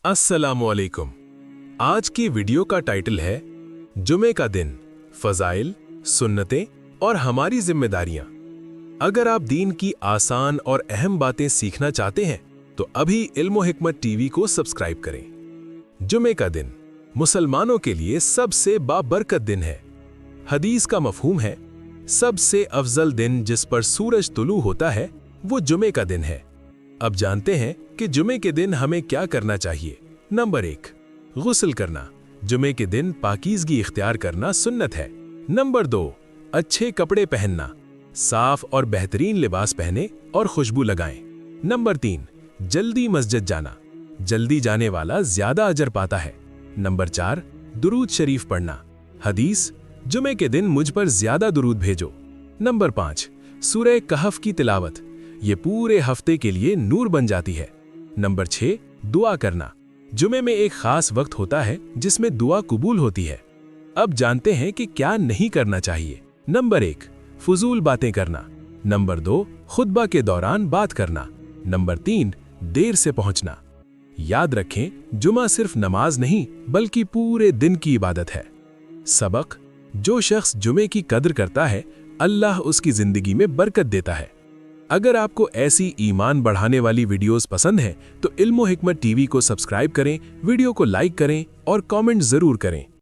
अस्सलामुअलैकुम। आज की वीडियो का टाइटल है जुमे का दिन, फजाइल, सुन्नतें और हमारी जिम्मेदारियां। अगर आप दीन की आसान और अहम बातें सीखना चाहते हैं तो अभी इल्म हिकमत टीवी को सब्सक्राइब करें। जुमे का दिन मुसलमानों के लिए सबसे बाबरकत दिन है। हदीस का मफहूम है सबसे अफजल दिन जिस पर सूरज तुलू होता है वो जुमे का दिन है। अब जानते हैं कि जुमे के दिन हमें क्या करना चाहिए। नंबर 1, गुस्ल करना। जुमे के दिन पाकीज़गी इख्तियार करना सुन्नत है। नंबर 2, अच्छे कपड़े पहनना। साफ और बेहतरीन लिबास पहने और खुशबू लगाएं। नंबर 3, जल्दी मस्जिद जाना। जल्दी जाने वाला ज्यादा अजर पाता है। नंबर 4, दुरूद शरीफ पढ़ना। हदीस, जुमे के दिन मुझ पर ज्यादा दुरूद भेजो। नंबर 5, सूरह कहफ की तिलावत। ये पूरे हफ्ते के लिए नूर बन जाती है। नंबर 6, दुआ करना। जुमे में एक खास वक्त होता है जिसमें दुआ कबूल होती है। अब जानते हैं कि क्या नहीं करना चाहिए। नंबर 1, फजूल बातें करना। नंबर 2, खुतबा के दौरान बात करना। नंबर 3, देर से पहुंचना। याद रखें, जुमा सिर्फ नमाज नहीं बल्कि पूरे दिन की इबादत है। सबक, जो शख्स जुमे की कद्र करता है अल्लाह उसकी जिंदगी में बरकत देता है। अगर आपको ऐसी ईमान बढ़ाने वाली वीडियोस पसंद हैं तो इल्म हिकमत टीवी को सब्सक्राइब करें, वीडियो को लाइक करें और कमेंट जरूर करें।